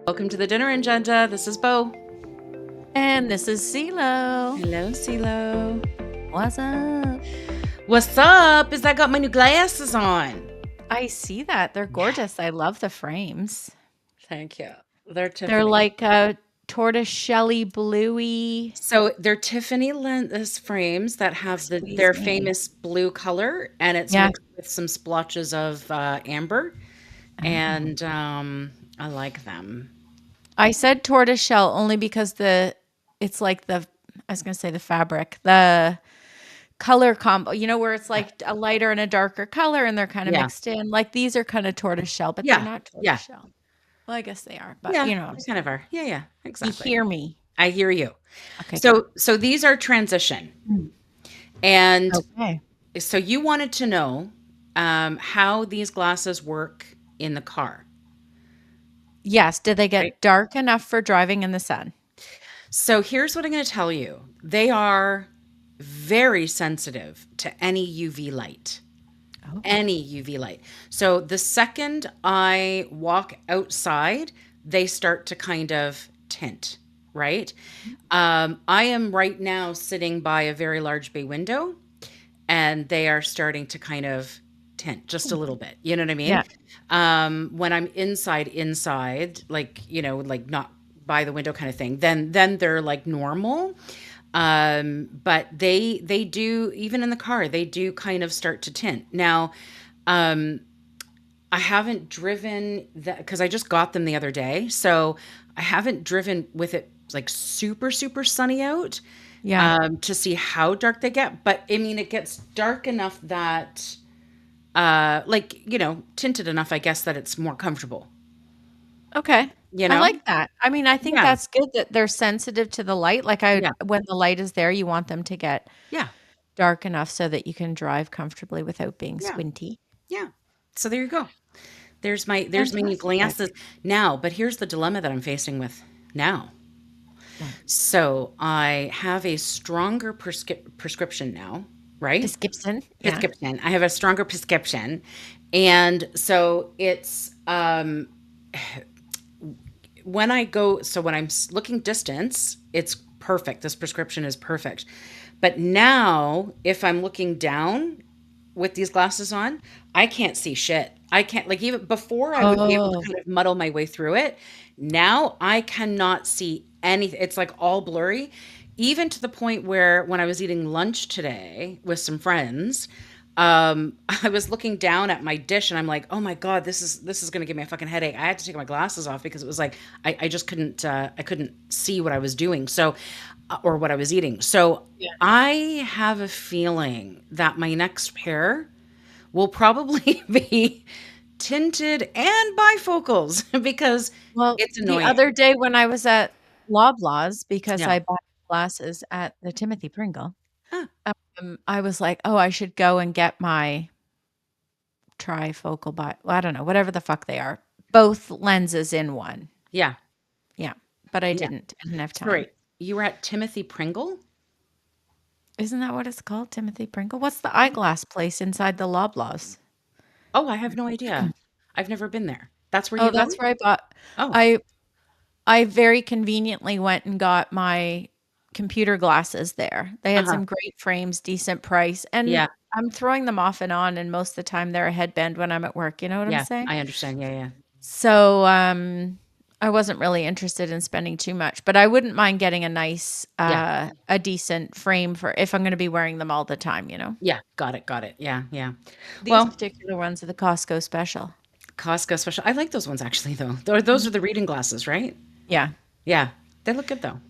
Welcome to the dinner agenda. This is Bo. And this is CeeLo. Hello, CeeLo. What's up? What's up? Is I got my new glasses on. I see that. They're gorgeous. I love the frames. Thank you. They're They're Tiffany. like a tortoise-shelly bluey. So they're Tiffany lens frames that have Squeeze their me. famous blue color, and it's Yeah. mixed with some splotches of amber. Oh. And I like them. I said tortoiseshell only because it's like I was gonna say the fabric, the color combo, where it's Yeah, like a lighter and a darker color and they're kind of yeah, mixed in. Like these are kind of tortoiseshell, but they're yeah, not yeah, tortoiseshell. Well, I guess they are, but yeah. you know what I'm They kind saying. of are. Yeah, yeah, You exactly. hear me. I hear you. Okay, good. So these are transition, Mm. and Okay. so you wanted to know how these glasses work in the car, Yes, did they right? get dark enough for driving in the sun? So here's what I'm going to tell you. They are very sensitive to any UV light. Oh. Any UV light. So the second I walk outside, they start to kind of tint, right? I am right now sitting by a very large bay window, and they are starting to kind of tint just a little bit. You know what I mean? Yeah. When I'm inside, like like not by the window kind of thing, then they're like normal. But they do, even in the car, they do kind of start to tint. Now, I haven't driven that because I just got them the other day, so I haven't driven with it like super sunny out Yeah. to see how dark they get. But I mean, it gets dark enough that, like, tinted enough, I guess, that it's more comfortable, Okay. you I know? like that. I mean, I think Yeah. that's good that they're sensitive to the light. Like Yeah. when the light is there, you want them to get Yeah. dark enough so that you can drive comfortably without being Yeah. squinty. Yeah. So there you go. There's my new glasses Fantastic. now, but here's the dilemma that I'm facing with now. What? So I have a stronger prescription now, right? Prescription? Yeah. Prescription. I have a stronger prescription. And so it's when I'm looking distance, it's perfect. This prescription is perfect. But now, if I'm looking down with these glasses on, I can't see shit. I can't, like, even before I would be able to Oh. kind of muddle my way through it. Now I cannot see anything. It's like all blurry, even to the point where when I was eating lunch today with some friends, I was looking down at my dish and I'm like, oh my God, this is gonna give me a fucking headache. I had to take my glasses off because it was like I just couldn't I couldn't see what I was doing. So or what I was eating. So Yeah. I have a feeling that my next pair will probably be tinted and bifocals because Well, it's the annoying. other day when I was at Loblaws, because Yeah. I bought glasses at the Timothy Pringle, Ah, I was like, "Oh, I should go and get my trifocal well, I don't know, whatever the fuck they are. Both lenses in one." yeah. Yeah, but I Yeah. didn't. I didn't have time. Sorry. You were at Timothy Pringle? Isn't that what it's called, Timothy Pringle? What's the eyeglass place inside the Loblaws? Oh, I have no idea. I've never been there. That's where you Oh, go? that's where I bought Oh, I I very conveniently went and got my computer glasses there. They had uh-huh. some great frames, decent price, and Yeah. I'm throwing them off and on, and most of the time they're a headband when I'm at work, you know what I'm Yeah. saying? I understand. Yeah, yeah. So, I wasn't really interested in spending too much, but I wouldn't mind getting Yeah. a decent frame for if I'm gonna be wearing them all the time, you know? Yeah. Got it. Got it. Yeah, yeah. These Well, particular ones are the Costco special. Costco special. I like those ones actually though. Those are Mhm. the reading glasses, right? Yeah. Yeah. They look good though.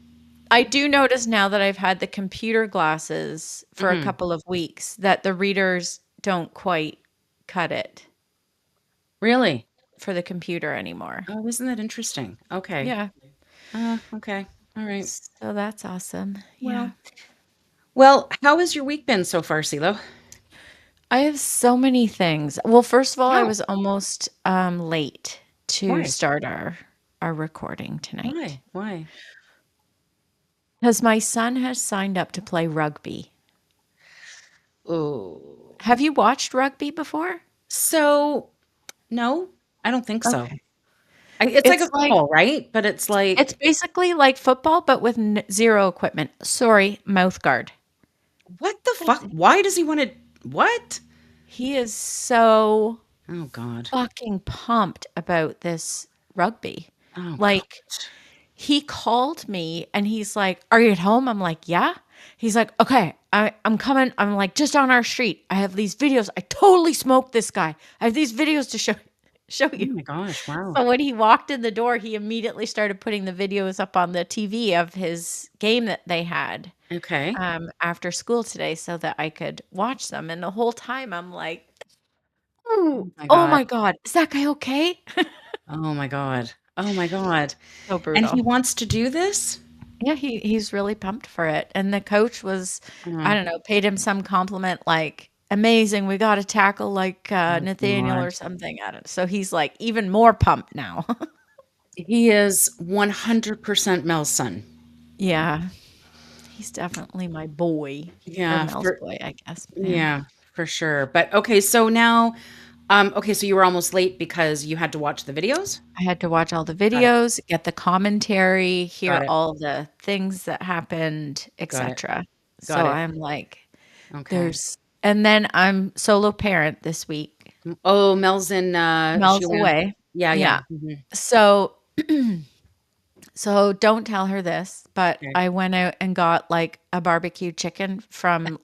I do notice now that I've had the computer glasses for a Mhm. couple of weeks that the readers don't quite cut it Really? for the computer anymore. Oh, isn't that interesting? Okay. Yeah. Okay. All right. So that's awesome. Well, Yeah. how has your week been so far, CeeLo? I have so many things. Well, first of all, I How? was almost late to Why? start our recording tonight Why? Why? because my son has signed up to play rugby. Oh. Have you watched rugby before? So, no, I don't think so. Okay. It's like a It's like football, right? But it's it's like, basically like football, but with zero equipment. Sorry, mouth guard. what the That's fuck? it. Why does he want to? What? He is so Oh God. fucking pumped about this rugby. Oh God. Like, he called me and he's like, "Are you at home?" I'm like, "Yeah." He's like, "Okay, I'm coming." I'm like, "Just on our street. I have these videos. I totally smoked this guy. I have these videos to show Oh you." my gosh. Wow. So when he walked in the door, he immediately started putting the videos up on the TV of his game that they had Okay. after school today so that I could watch them. And the whole time I'm like, "Ooh, Oh my oh God. my God, is that guy okay?" Oh my God. Oh my God. So And he brutal. wants to do this? Yeah, he's really pumped for it. And the coach was, I Oh, don't know, paid him some compliment like, "Amazing, we got to tackle like oh Nathaniel God. or something." I don't know. So he's like even more pumped now. He is 100% Mel's son. Yeah, he's definitely my boy or Yeah, Mel's for boy, I guess. Yeah. yeah, for sure. But okay, so now, okay, so you were almost late because you had to watch the videos? I had to watch all the Got it. videos, get the commentary, Got hear it. all the things that happened, Got it. etc. Got So it. I'm like, Okay. there's, and then I'm solo parent this week. Oh, Mel's in, she Mel's went. away. Yeah, yeah. Yeah. Mhm. So, so don't tell her this, but Okay. I went out and got like a barbecue chicken from,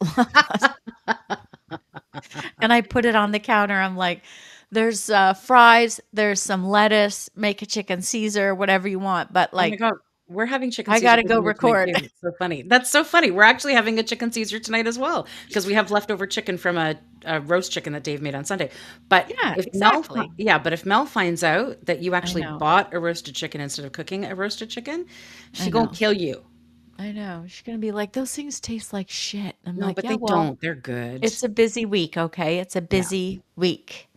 and I put it on the counter. I'm like, there's fries, there's some lettuce, make a chicken Caesar, whatever you want. But Oh my like, God. We're having chicken I Caesar got to for go dinner tonight record. too. It's so funny. That's so funny. We're actually having a chicken Caesar tonight as well because we have leftover chicken from a roast chicken that Dave made on Sunday. But Yeah, if exactly. yeah, but if Mel finds out that you I actually know. bought a roasted chicken instead of cooking a roasted chicken, I she gonna know. kill you. I know. She's going to be like, those things taste like shit. I'm No, like, but yeah, they well, don't. They're good. it's a busy week. Okay. It's a Yeah. busy week.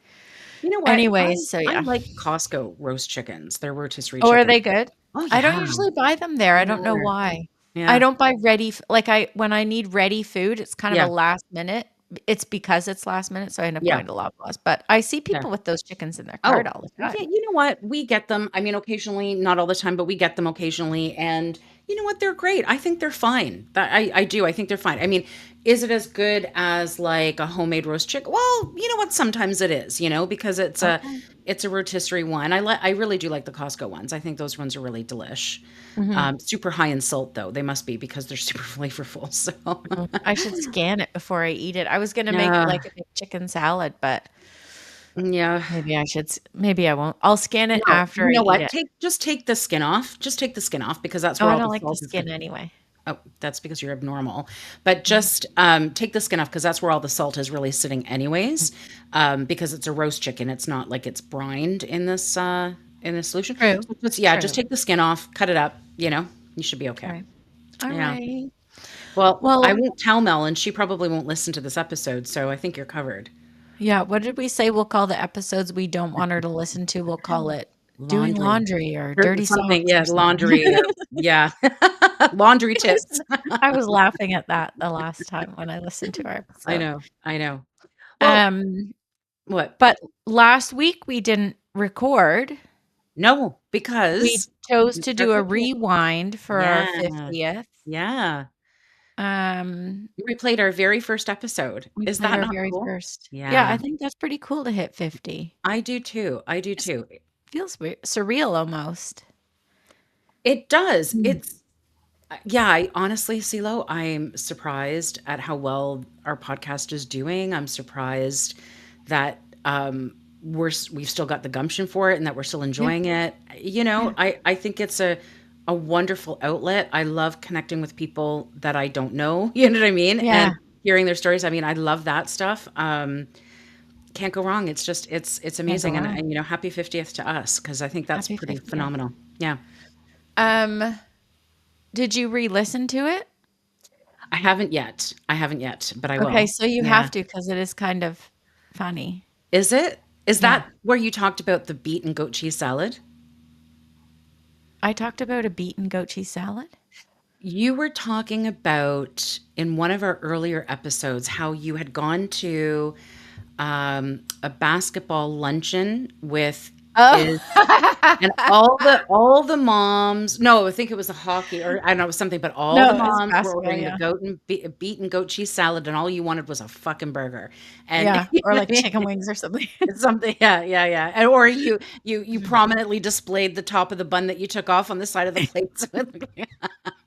You know what? Anyways, so I yeah. like Costco roast chickens. Their rotisserie Oh, are chicken. they good? Oh I don't yeah. usually buy them there. I Me don't know neither. why. I Yeah. don't buy ready like when I need ready food, it's kind of a Yeah. last minute. It's because it's last minute, so I end up Yeah. going to Loblaws. But I see Yeah. people with those chickens in their cart Oh, all the yeah, time. you know what? We get them. I mean, occasionally, not all the time, but we get them occasionally. And you know what? They're great. I think they're fine. I do. I think they're fine. I mean, is it as good as like a homemade roast chicken? Well, you know what? Sometimes it is, because Okay. it's a rotisserie one. I really do like the Costco ones. I think those ones are really delish. Hmm. Super high in salt though. They must be because they're super flavorful. So, I should scan it before I eat it. I was gonna make yeah. like a big chicken salad, but Yeah. maybe I should. Maybe I won't. I'll scan it No, after you I know eat what? it. Just take the skin off. Just take the skin off because that's Oh, where I all don't the like the salt is gonna. skin anyway. Oh, that's because you're abnormal. But Mhm. just take the skin off because that's where all the salt is really sitting, anyways. Because it's a roast chicken, it's not like it's brined in this solution. True. So just yeah, just True. take the skin off, cut it up. You should be okay. Okay. All Yeah. right. Well, I Well, won't tell Mel, and she probably won't listen to this episode, so I think you're covered. yeah, what did we say we'll call the episodes we don't want her to listen to? We'll call it doing Laundry laundry or or dirty something. socks Yeah, or something. laundry or yeah, laundry tips. I was laughing at that the last time when I listened to our I episode. know. I know. Well, Um, what? but last week we didn't record. No, We because chose didn't to do start a cooking. rewind for our Yeah, 50th. yeah. Um, We played our very first episode. we Is played that our not very cool? first. Yeah, Yeah, I think that's pretty cool to hit 50. I do too. I do It too. feels weird, surreal almost. It does. Mm. Yeah, I honestly, CeeLo, I'm surprised at how well our podcast is doing. I'm surprised that we've still got the gumption for it and that we're still Yeah, enjoying it. yeah, I think it's a wonderful outlet. I love connecting with people that I don't know, you know what I mean? yeah. And hearing their stories. I mean, I love that stuff. Can't go wrong. It's just it's Can't go amazing wrong. and happy 50th to us because I think that's Happy pretty 50th. phenomenal. Yeah. Um, did you re-listen to it? I haven't yet. I haven't yet, but I Okay, will. so you Yeah. have to because it is kind of funny. Is it? Is Yeah. that where you talked about the beet and goat cheese salad? I talked about a beet and goat cheese salad. You were talking about in one of our earlier episodes how you had gone to a basketball luncheon with Oh. is and all the moms, no, I think it was a hockey or I don't know, it was something, but all the No, it's moms were basketball, ordering the yeah. goat and beet and goat cheese salad, and all you wanted was a fucking burger, and Yeah, you or know like what I chicken mean? wings or something. Something, yeah, yeah, yeah, and or you prominently displayed the top of the bun that you took off on the side of the plate. So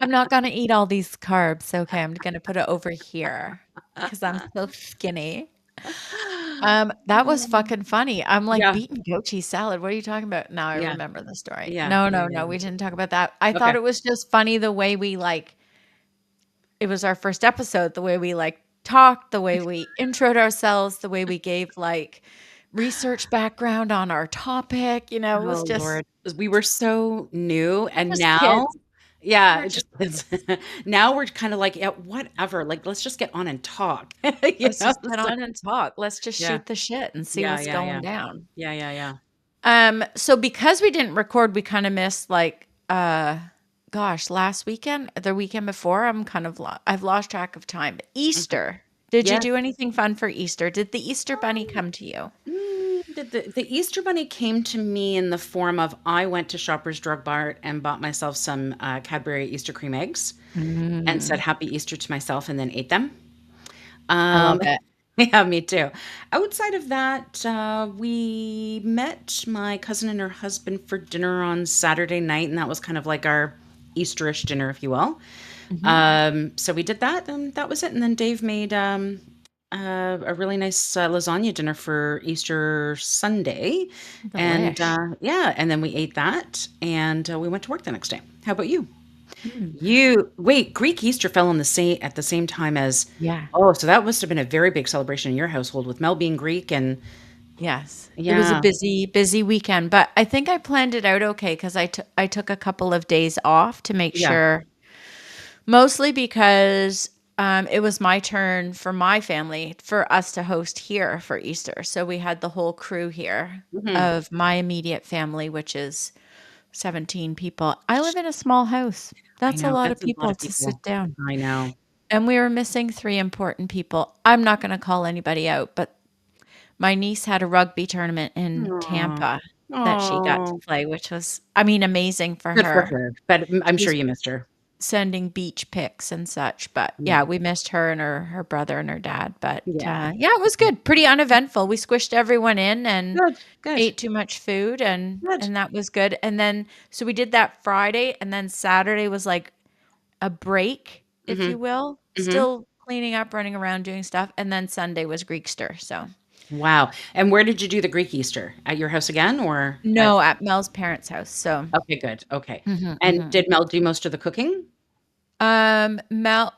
I'm not gonna eat all these carbs, okay, I'm gonna put it over here because 'cause I'm so skinny. That was fucking funny. I'm like, Yeah, "Beet and goat cheese salad, what are you talking about?" Now I yeah, remember the story. yeah, No, yeah, no, yeah, no, yeah. we didn't talk about that. I thought Okay. it was just funny the way we, like it was our first episode, the way we, like, talked, the way we introed ourselves, the way we gave, like, research background on our topic, it was Oh, just Lord. 'Cause we were so new, and just now kids. yeah, We're it just just it's now we're kinda like, "Yeah, whatever, like, let's just get on and talk." You Let's know? just get So on and talk. Let's just yeah. shoot the shit and see Yeah, what's yeah, going yeah. down. Yeah, yeah, yeah. So because we didn't record, we kind of missed like gosh, last weekend, the weekend before, I've lost track of time. Mhm. Easter. Did you Yes. do anything fun for Easter? Did the Easter bunny come to you? The Easter Bunny came to me in the form of I went to Shoppers Drug Mart and bought myself some, Cadbury Easter cream eggs and said Mm, "Happy Easter" to myself and then ate them. I love Um, it. yeah, me too. Outside of that, we met my cousin and her husband for dinner on Saturday night, and that was kind of like our Easterish dinner, if you will. Hmm. So we did that, and that was it. And then Dave made a really nice lasagna dinner for Easter Sunday, and Delish. yeah, and then we ate that, and we went to work the next day. How about you? Mm. You wait, Greek Easter fell on the same at the same time as Yeah. oh, so that must have been a very big celebration in your household with Mel being Greek and Yes. It was a yeah. busy, busy weekend, but I think I planned it out okay because I took a couple of days off to make Yeah. sure. Mostly because, it was my turn for my family for us to host here for Easter. So we had the whole crew here Mhm. of my immediate family, which is 17 people. I live in a small house. I That's a know, lot of that's a lot people of to people. sit down. I know. And we were missing 3 important people. I'm not gonna call anybody out, but my niece had a rugby tournament in Aw. Tampa that she got to Aw. play, which was, I mean, amazing for Good for her. her, but I'm She sure was you missed her. sending beach pics and such, but Yeah. yeah, we missed her and her brother and her dad, but, Yeah. yeah, it was good, pretty uneventful. We squished everyone in and Good, good, ate too much food, and good. and that was good, and then so we did that Friday, and then Saturday was like a break, if you Mhm, will, mhm. still cleaning up, running around, doing stuff, and then Sunday was Greekster, so Wow, and where did you do the Greek Easter? At your house again or at no, at Mel's parents' house, so okay, good, okay. mhm, And mhm. did Mel do most of the cooking?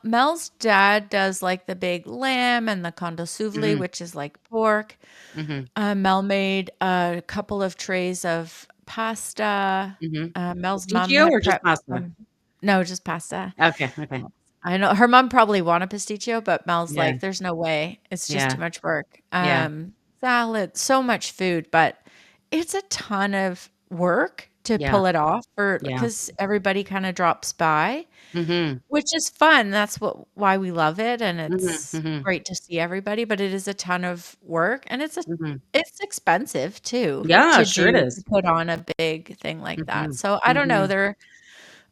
Mel's dad does like the big lamb and the condosouvli, Mhm, which is like pork. mhm, Mel made a couple of trays of pasta. mhm. Mel's mom Pasticcio had or just prepped pasta? some. No, just pasta. Okay, okay. I know her mom probably wanted pasticcio, but Mel's Yeah, like, "There's no way. It's just yeah, too much work." yeah, Salad, so much food, but it's a ton of work to yeah, pull it off for yeah. because everybody kind of drops by. Mhm, Which is fun, that's why we love it, and mhm, it's mhm, great to see everybody, but it is a ton of work, and mhm. it's expensive too Yeah, sure it to is. put on a big thing like that, Mhm, so I don't know, mhm.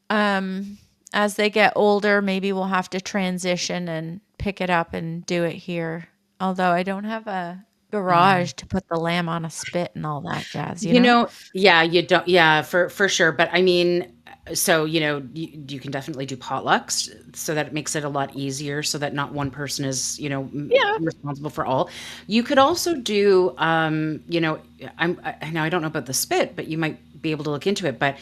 um, as they get older, maybe we'll have to transition and pick it up and do it here, although I don't have a Yeah. garage to put the lamb on a spit and all that jazz, you You know? know yeah, you don't yeah, for sure, but I mean, so, you can definitely do potlucks so that it makes it a lot easier so that not one person is, Yeah. responsible for all. You could also do, now I don't know about the spit, but you might be able to look into it, but,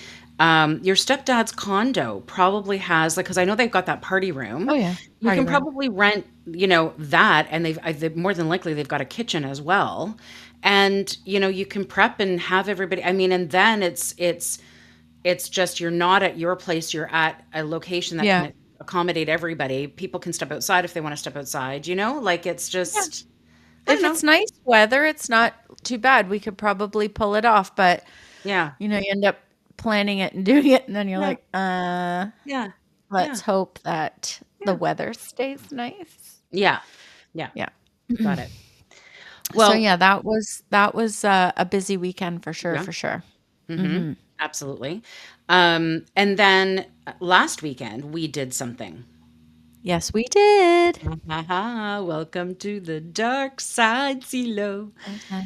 your stepdad's condo probably has like because I know they've got that party room. Oh, yeah. You Party can room. probably rent, that, and they more than likely, they've got a kitchen as well. And, you can prep and have everybody I mean, and then it's just you're not at your place, you're at a location that Yeah. can accommodate everybody. People can step outside if they wanna step outside, you know? Like, it's Yeah. just I don't If know. it's nice weather, it's not too bad. We could probably pull it off, but, Yeah. you end up planning it and doing it, and then you're Yeah. like, Yeah. let's Yeah. hope that the Yeah. weather stays nice." Yeah. Yeah. Yeah. Got it. So Well, yeah, that was a busy weekend for sure, yeah. for sure. Hmm. Mhm. Absolutely. And then last weekend we did something. Yes, we did. Ha welcome to the dark side, CeeLo. Uh, uh,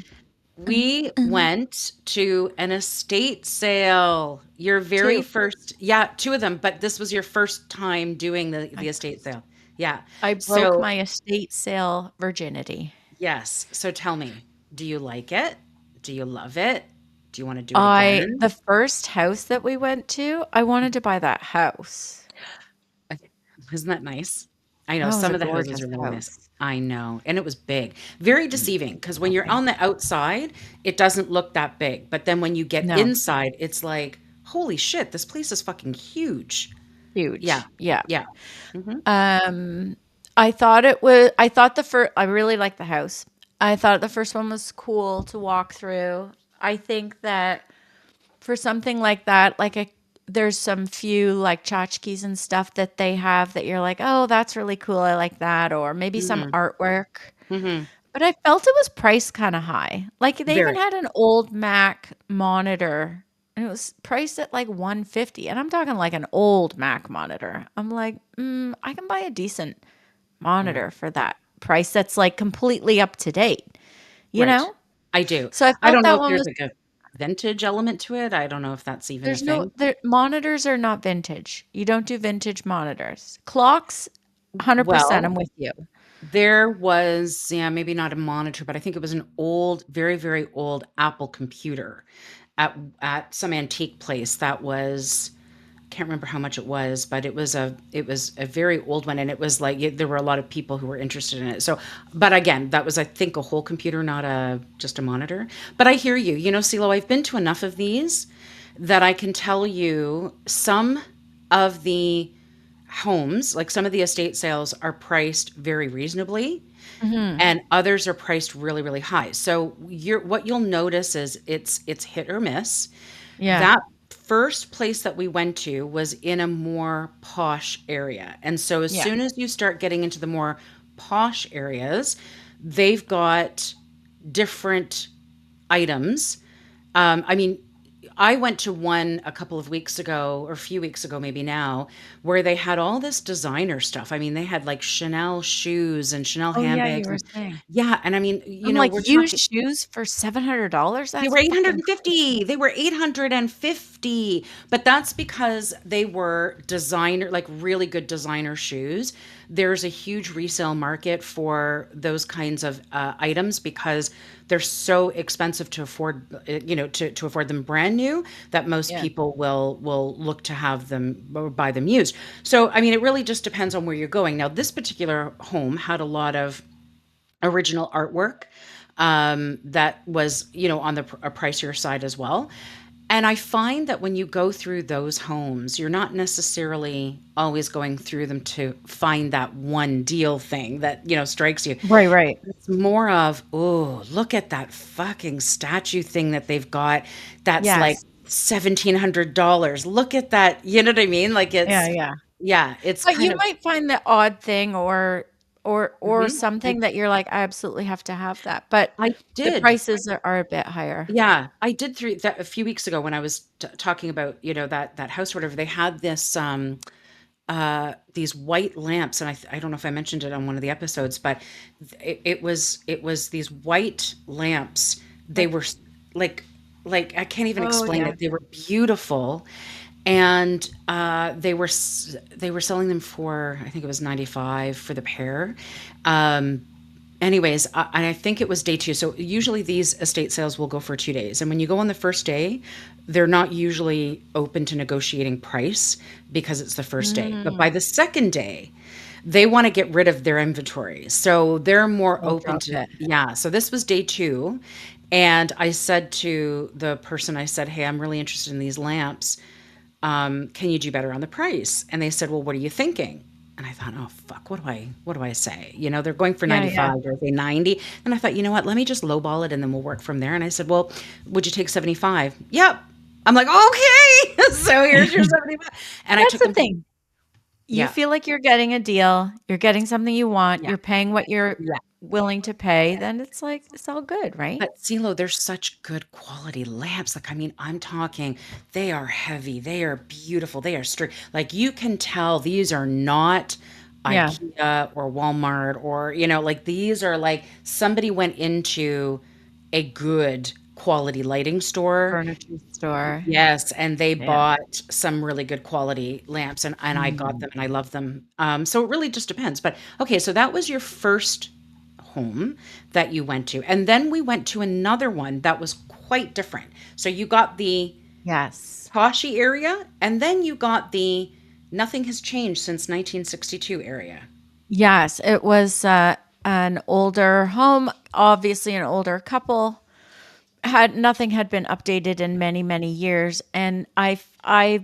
We uh. went to an estate sale. Your very 2. first, yeah, two of them, but this was your first time doing the I estate sale. Yeah. I broke So, my estate sale virginity. yes. So tell me, do you like it? Do you love it? Do you want to do it I again? the first house that we went to, I wanted to buy that house. Okay. Isn't that nice? I know That was some a of the houses gorgeous are really nice. house. I know. And it was big. Very deceiving because when you're on the outside, it doesn't look that big. But then when you get No, inside, it's like, holy shit, this place is fucking huge. Yeah. huge. Yeah. Yeah. Hmm. Um, I really liked the house. I thought the first one was cool to walk through. I think that for something like that, there's some few like tchotchkes and stuff that they have that you're like, oh, that's really cool. I like that. Or maybe some Hmm. artwork. Hmm. But I felt it was priced kind of high. Like they even Very. had an old Mac monitor and it was priced at like 150. And I'm talking like an old Mac monitor. I'm like, I can buy a decent Right. monitor for that price that's like completely up to date, you Right. know? I do. So I I felt don't know that if one there's was like a vintage element to it. I don't know if that's even a there's no thing. there monitors are not vintage. You don't do vintage monitors. Clocks, 100% I'm Well, with you. there was, yeah, maybe not a monitor, but I think it was an old, very, very old Apple computer at some antique place that was, can't remember how much it was, but it was a very old one, and it was like there were a lot of people who were interested in it. So, but again, that was I think a whole computer, not a just a monitor. But I hear you. You know, CeeLo, I've been to enough of these that I can tell you some of the homes, like some of the estate sales are priced very reasonably Mhm. and others are priced really really high. So you're what you'll notice is it's hit or miss. Yeah. That first place that we went to was in a more posh area. And so as Yeah. soon as you start getting into the more posh areas, they've got different items. I mean, I went to one a couple of weeks ago, or a few weeks ago, maybe now, where they had all this designer stuff. I mean, they had like Chanel shoes and Chanel Oh, yeah, you handbags. were And saying. yeah. And I mean, I'm like, we're used talking, shoes for $700? they That's were fucking crazy. 850. They were 850. But that's because they were designer, like really good designer shoes. There's a huge resale market for those kinds of items because they're so expensive to afford, to afford them brand new that most Yeah. people will look to have them or buy them used. So, I mean, it really just depends on where you're going. Now, this particular home had a lot of original artwork that was, on the a pricier side as well. And I find that when you go through those homes, you're not necessarily always going through them to find that one deal thing that, strikes you. Right, right. It's more of, oh, look at that fucking statue thing that they've got that's like Yes. $1,700. Look at that. You know what I mean? Like Yeah, it's, yeah. yeah, it's But kind you of, might find the odd thing or mhm. something that you're like, "I absolutely have to have that." But I the did. prices are a bit higher. Yeah, I did through that a few weeks ago when I was talking about, that house or whatever. They had this these white lamps, and I don't know if I mentioned it on one of the episodes, but it was these white lamps. They Like were like I can't even oh, explain yeah. it. They were beautiful, and they were selling them for I think it was 95 for the pair. Um, Anyways, and I think it was day two. So usually these estate sales will go for 2 days. And when you go on the first day, they're not usually open to negotiating price because it's the first day. But by Mm. the second day, they want to get rid of their inventory. So they're more They'll open drop to, it. yeah. So this was day two. And I said to the person, I said, hey, I'm really interested in these lamps. Can you do better on the price? And they said, well, what are you thinking? And I thought, oh fuck, what do I say? They're going for Yeah, yeah. 95 or they 90. And I thought, you know what, let me just lowball it and then we'll work from there. And I said, well, would you take 75? Yep. I'm like, okay. So here's your 75. And I That's took the them to, thing. You Yeah. feel like you're getting a deal, you're getting something you want, Yeah. you're paying what you're Yeah. willing to pay, then it's like it's all good, right? But CeeLo, they're such good quality lamps. Like, I mean, I'm talking, they are heavy, they are beautiful, they are straight. Like, you can tell these are not Yeah. IKEA or Walmart or, like these are like somebody went into a good quality lighting store. Furniture store. Yes, and they Yeah. bought some really good quality lamps, and I got Mm. them and I love them. So it really just depends. But okay, so that was your first home that you went to. And then we went to another one that was quite different. So you got the Yes. Toshi area, and then you got the nothing has changed since 1962 area. Yes, it was, an older home, obviously an older couple. Had nothing had been updated in many, many years, and I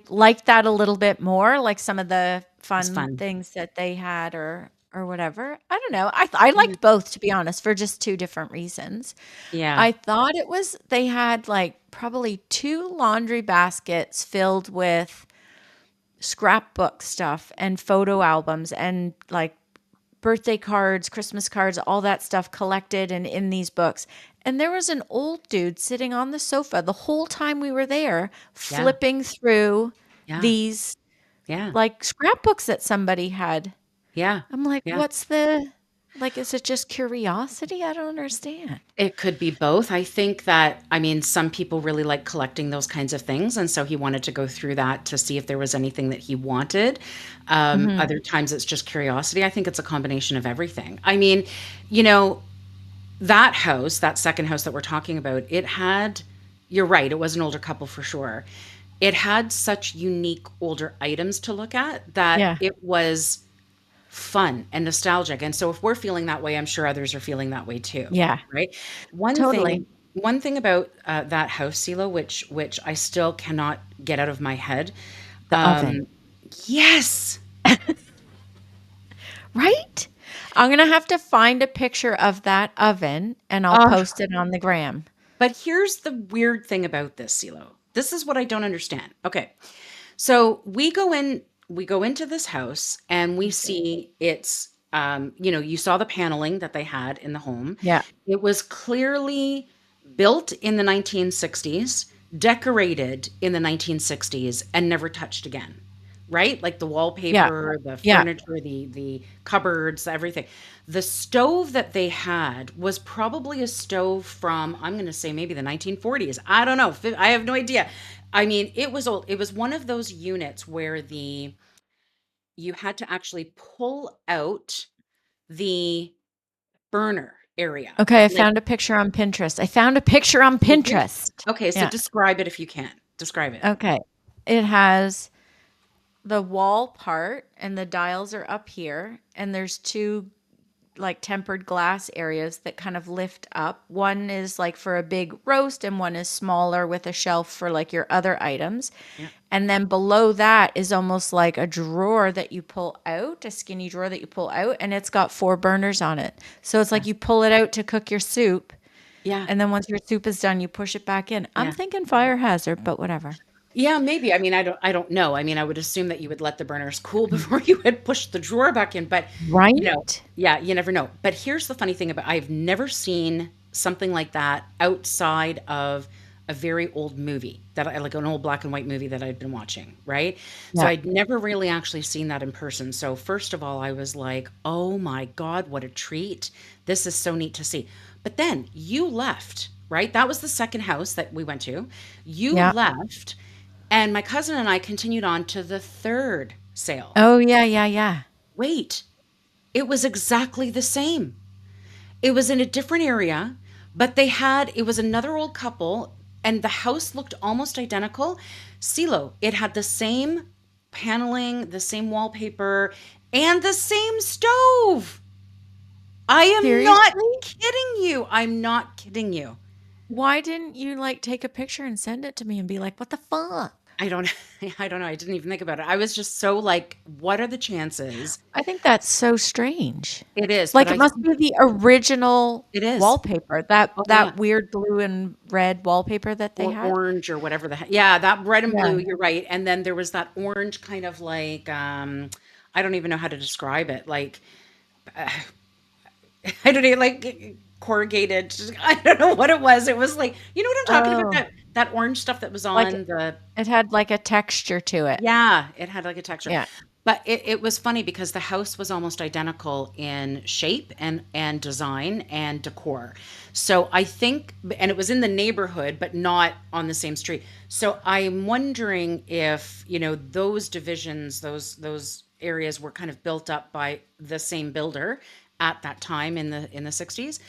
liked that a little bit more, like some of the It's fun fun. things that they had or whatever. I don't know. I Yeah. liked both, to be honest, for just 2 different reasons. Yeah. I thought it was they had, like, probably 2 laundry baskets filled with scrapbook stuff and photo albums and, like, birthday cards, Christmas cards, all that stuff collected and in these books. And there was an old dude sitting on the sofa the whole time we were there, Yeah. flipping through Yeah. these Yeah. like scrapbooks that somebody had. Yeah. I'm like, Yeah. what's the like, is it just curiosity? I don't understand. It could be both. I think that, I mean, some people really like collecting those kinds of things. And so he wanted to go through that to see if there was anything that he wanted. Hmm. Other times it's just curiosity. I think it's a combination of everything. I mean, you know, that house, that second house that we're talking about, it had, you're right, it was an older couple for sure. It had such unique older items to look at that Yeah. it was fun and nostalgic. And so if we're feeling that way, I'm sure others are feeling that way too, Yeah. right? One Totally. thing, one thing about that house, Sila, which I still cannot get out of my head. The oven. Um, yes, Right? I'm gonna have to find a picture of that oven and I'll uh, post it on the gram. but here's the weird thing about this, Silo. This is what I don't understand. Okay, so we go into this house and we see it's, you saw the paneling that they had in the home. Yeah. It was clearly built in the 1960s, decorated in the 1960s, and never touched again. Right? Like the Yeah. wallpaper, the Yeah. furniture, the cupboards, everything. The stove that they had was probably a stove from, I'm going to say maybe the 1940s. I don't know. I have no idea. I mean, it was old. It was one of those units where the you had to actually pull out the burner area. Okay, I Like, found a picture on Pinterest. I found a picture on did you? Pinterest. Okay, so Yeah. describe it if you can. Describe it. Okay. It has the wall part and the dials are up here and there's two like tempered glass areas that kind of lift up. One is like for a big roast and one is smaller with a shelf for like your other items. Yeah. And then below that is almost like a drawer that you pull out, a skinny drawer that you pull out, and it's got 4 burners on it. So it's Yeah. like you pull it out to cook your soup, Yeah. and then once your soup is done, you push it back in. I'm Yeah. thinking fire hazard, but whatever. Yeah, maybe. I mean, I don't know. I mean, I would assume that you would let the burners cool before you would push the drawer back in, but Right? yeah, you never know. But here's the funny thing about I've never seen something like that outside of a very old movie that I like an old black and white movie that I'd been watching, right? So Yeah. I'd never really actually seen that in person. So first of all, I was like, "Oh my God, what a treat. This is so neat to see." But then you left, right? That was the second house that we went to. You Yeah. left and my cousin and I continued on to the third sale. Oh, yeah, yeah, yeah. Wait, it was exactly the same. It was in a different area, but it was another old couple, and the house looked almost identical. CeeLo, it had the same paneling, the same wallpaper, and the same stove. I am not Seriously? kidding you. I'm not kidding you. Why didn't you like take a picture and send it to me and be like, what the fuck? I don't I don't know. I didn't even think about it. I was just so like, what are the chances? I think that's so strange. It is, but Like, it I must think be the original it is. wallpaper, that Oh yeah. that weird blue and red wallpaper that they Or had? orange or whatever yeah, that red and Yeah. blue, you're right, and then there was that orange kind of like, I don't even know how to describe it. Like, I don't even like corrugated. I don't know what it was. It was like, you know what I'm talking about? Oh, That orange stuff that was like on the. it had like a texture to it. Yeah, it had like a texture. Yeah. But it was funny because the house was almost identical in shape and design and decor. So I think, and it was in the neighborhood, but not on the same street. So I'm wondering if, those divisions, those areas were kind of built up by the same builder at that time in the 60s.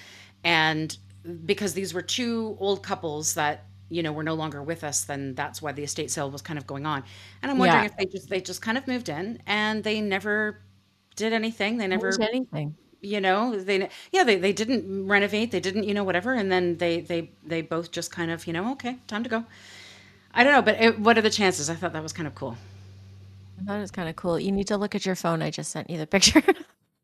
And because these were two old couples that were no longer with us, then that's why the estate sale was kind of going on. And I'm wondering Yeah. if they just kind of moved in and they never did anything. They Change never, anything. they didn't renovate. They didn't, whatever. And then they both just kind of, okay, time to go. I don't know, but what are the chances? I thought that was kind of cool. That is kind of cool. You need to look at your phone. I just sent you the picture.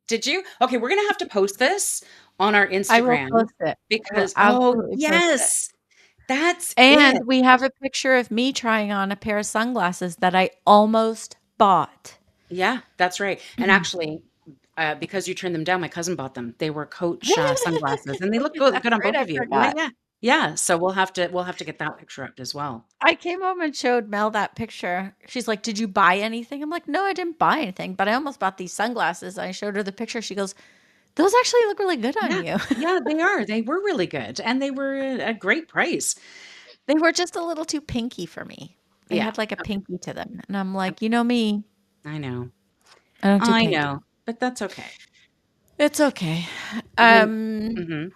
Did you? Okay, we're gonna have to post this on our I will Instagram post it. I will because, oh absolutely post it. yes, that's And it. we have a picture of me trying on a pair of sunglasses that I almost bought. Yeah, that's right. And actually, because you turned them down, my cousin bought them. They were Coach, sunglasses, and they look good That's good on right, both I of you. Yeah, forgot. yeah. Yeah, so we'll have to get that picture up as well. I came home and showed Mel that picture. She's like, "Did you buy anything?" I'm like, "No, I didn't buy anything, but I almost bought these sunglasses." I showed her the picture. She goes, "Those actually look really good on Yeah. you." Yeah, they are. They were really good, and they were a great price. They were just a little too pinky for me. They Yeah. had like a Okay. pinky to them. And I'm like, Okay. you know me, I know. I don't do I pink. know, but that's okay. It's okay. You Um, Mhm.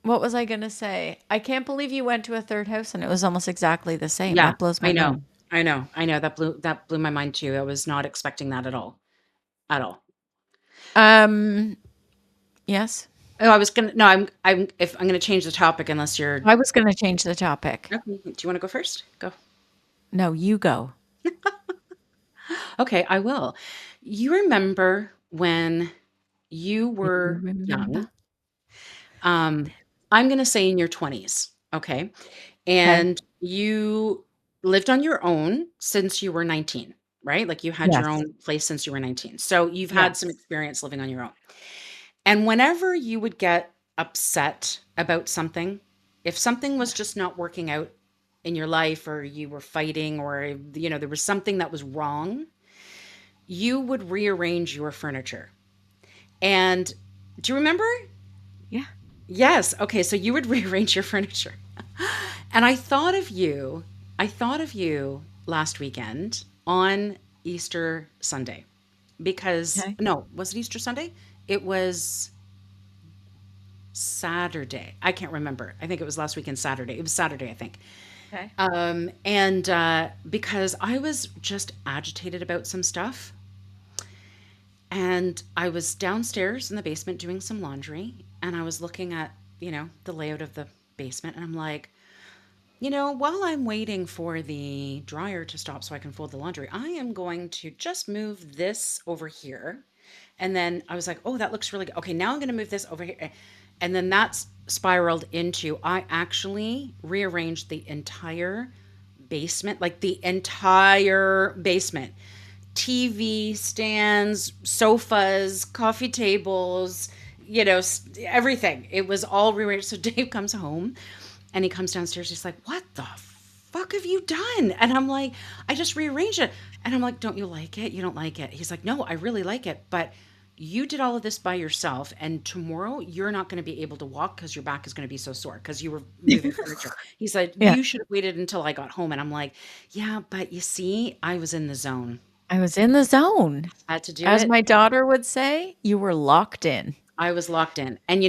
what was I gonna say? I can't believe you went to a third house and it was almost exactly the same. Yeah, That blows my I know. mind. I know. That blew my mind too. I was not expecting that at all. At all. Um, yes. Oh, I was gonna no, I'm gonna change the topic unless you're I was gonna change the topic. okay. Do you wanna go first? Go. No, you go. Okay, I will. You remember when you Do you were young, remember? um, I'm gonna say in your 20s, okay? Okay. And you lived on your own since you were 19, right? Like, you had your Yes. own place since you were 19. So, you've had some Yes. experience living on your own. And whenever you would get upset about something, if something was just not working out in your life or you were fighting or, there was something that was wrong, you would rearrange your furniture. And do you remember? Yeah. Yes. Okay. So you would rearrange your furniture. And I thought of you last weekend on Easter Sunday because, Okay. no, was it Easter Sunday? It was Saturday. I can't remember. I think it was last weekend, Saturday. It was Saturday, I think. Okay. And because I was just agitated about some stuff. And I was downstairs in the basement doing some laundry, and I was looking at, the layout of the basement, and I'm like, while I'm waiting for the dryer to stop so I can fold the laundry, I am going to just move this over here. And then I was like, oh, that looks really good. Okay, now I'm going to move this over here. And then that's spiraled into I actually rearranged the entire basement, like the entire basement. TV stands, sofas, coffee tables, everything. It was all rearranged. So Dave comes home and he comes downstairs. He's like, "What the fuck have you done?" And I'm like, "I just rearranged it." And I'm like, "Don't you like it? You don't like it?" He's like, "No, I really like it. But you did all of this by yourself. And tomorrow you're not going to be able to walk because your back is going to be so sore because you were moving furniture." He said, Yeah. "You should have waited until I got home." And I'm like, "Yeah, but you see, I was in the zone. I was in the zone. I had to do As it. my daughter would say, you were locked in. I was locked in. And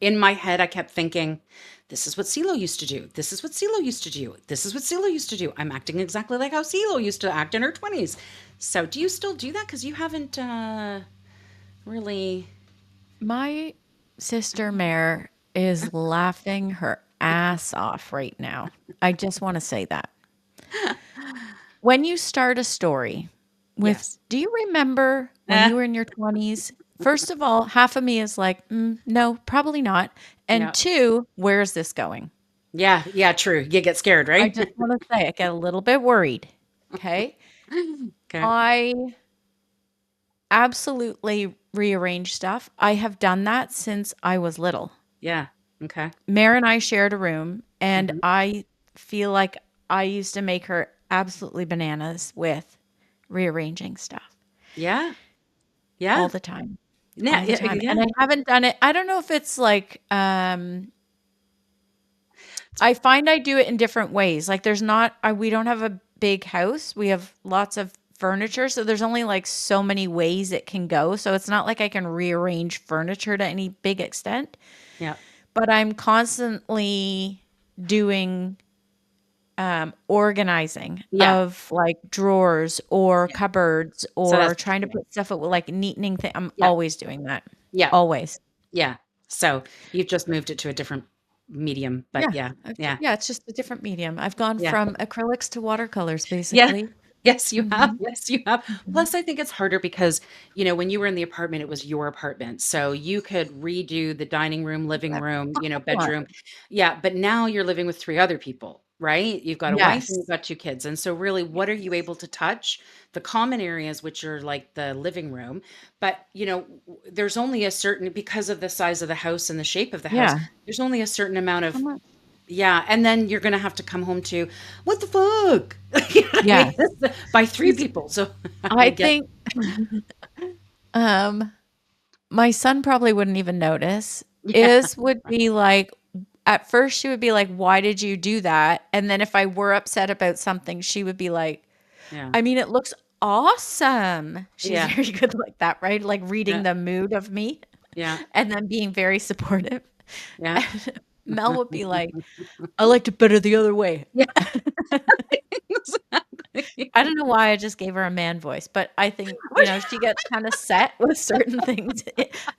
in my head, I kept thinking, this is what CeeLo used to do. This is what CeeLo used to do. This is what CeeLo used to do. I'm acting exactly like how CeeLo used to act in her 20s. So do you still do that? Because you haven't really. My sister Mare is laughing her ass off right now. I just want to say that. When you start a story with, Yes. do you remember when Eh, you were in your 20s? First of all, half of me is like, no, probably not. And yeah. two, where is this going? Yeah. Yeah. True. You get scared, I right? just want to say, I get a little bit worried. Okay. Okay. I absolutely rearrange stuff. I have done that since I was little. Yeah. Okay. Mare and I shared a room, and Mhm. I feel like I used to make her absolutely bananas with rearranging stuff Yeah. Yeah. all the time, Yeah. all the Yeah. time. Yeah. And I haven't done it. I don't know if it's like I find I do it in different ways. Like there's not we don't have a big house. We have lots of furniture, so there's only like so many ways it can go. So it's not like I can rearrange furniture to any big extent, Yeah. but I'm constantly doing organizing Yeah. of like drawers or Yeah. cupboards So or that's trying to put stuff like neatening thing. I'm yeah. always doing that. Yeah. Always. Yeah. So you've just moved it to a different medium, but Yeah. yeah. Yeah. Yeah, it's just a different medium. I've gone Yeah. from acrylics to watercolors Yeah. basically. Yes, you have. Mhm. Yes, you have. Mhm. Plus, I think it's harder because, you know, when you were in the apartment, it was your apartment. So you could redo the dining room, living room, you know, bedroom. Yeah. But now you're living with three other people, right? You've got a wife and you've Yes. got two kids. And so, really, what are you able to touch? The common areas, which are like the living room. But, you know, there's only a certain, because of the size of the house and the shape of the house, Yeah. there's only a certain amount So of much. yeah, and then you're gonna have to come home to, "What the fuck?" You know what I mean? Yes. By 3 'Cause people, so I I get think um my son probably wouldn't even notice. yeah, Is would be like at first she would be like, "Why did you do that?" And then if I were upset about something, she would be like, yeah, "I mean, it looks awesome." She's yeah, very good like that, right? Like reading yeah, the mood of me yeah, and then being very supportive. yeah. And Mel would be like, "I liked it better the other way." Yeah, exactly. I don't know why I just gave her a man voice, but I think, she gets kinda set with certain things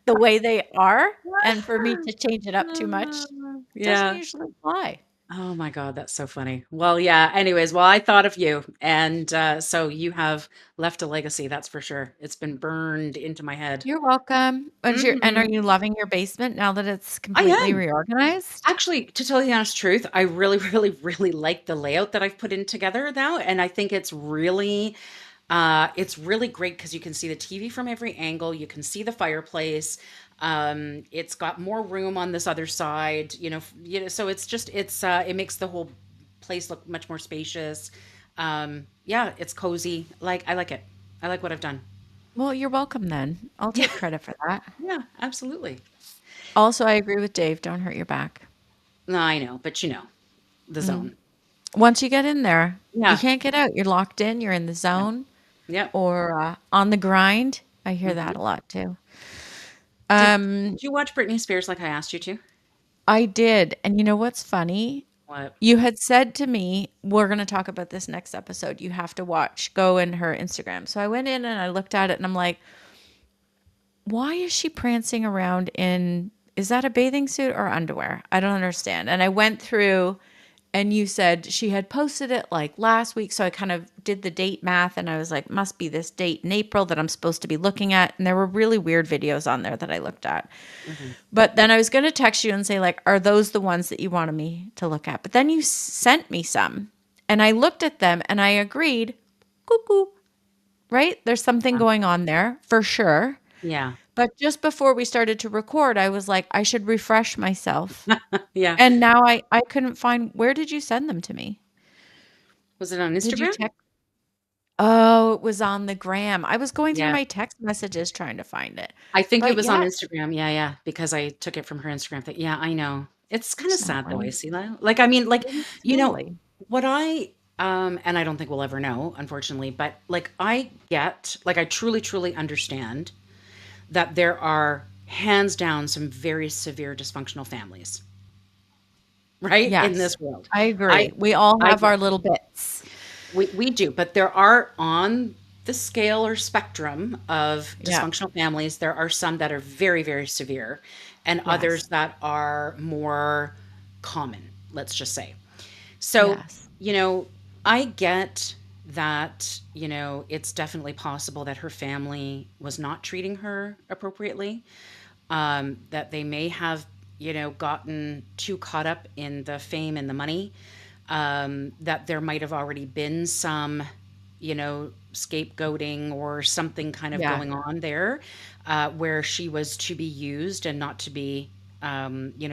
the way they are, and for me to change it up too much doesn't Yeah. usually fly. Oh my god, that's so funny. Well, yeah, anyways, well, I thought of you, and, so you have left a legacy, that's for sure. It's been burned into my head. You're welcome. And are Mhm. you loving your basement now that it's I completely am. reorganized? Actually, to tell you the honest truth, I really, really, really like the layout that I've put in together now, and I think it's really great because you can see the TV from every angle. You can see the fireplace. It's got more room on this other side. So it makes the whole place look much more spacious. Yeah, it's cozy. Like I like it. I like what I've done. Well, you're welcome then. I'll Yeah, take credit for that. yeah, absolutely. Also, I agree with Dave, don't hurt your back. No, I know, but the Mm. zone. Once you get in there, you Yeah, can't get out. You're locked in, you're in the yeah, zone yeah. or, on the grind. I hear that Mhm. a lot too. Did Um, did you watch Britney Spears like I asked you to? I did, and you know what's funny? What? You had said to me, "We're gonna talk about this next episode. You have to watch. Go in her Instagram." So I went in and I looked at it and I'm like, "Why is she prancing around in is that a bathing suit or underwear? I don't understand." And I went through and you said she had posted it like last week. So I kind of did the date math and I was like, must be this date in April that I'm supposed to be looking at. And there were really weird videos on there that I looked at. Mhm. But then I was going to text you and say, like, are those the ones that you wanted me to look at? But then you sent me some and I looked at them and I agreed, cuckoo, right? There's something Yeah. going on there for sure. Yeah. But just before we started to record, I was like, I should refresh myself. Yeah. And now I couldn't find where did you send them to me? Was it on Did you Instagram? text? Oh, it was on the gram. I was going through Yeah. my text messages trying to find it. I think it But was on yeah, Instagram. Yeah, yeah, because I took it from her Instagram thing. Yeah, I know. It's kinda it's not sad though, I right. see that. Like, I mean, like, It is you know, silly. what and I don't think we'll ever know, unfortunately, but, like, I truly, truly understand that there are hands down some very severe dysfunctional families, right, in Yes, this world. I I agree. We all I have get our little bits. we do, but there are on the scale or spectrum of Yeah. dysfunctional families, there are some that are very, very severe and others Yes. that are more common, let's just say. So, Yes. you know, I get that, it's definitely possible that her family was not treating her appropriately, that they may have, gotten too caught up in the fame and the money, that there might have already been some, scapegoating or something kind of Yeah. going on there, where she was to be used and not to be,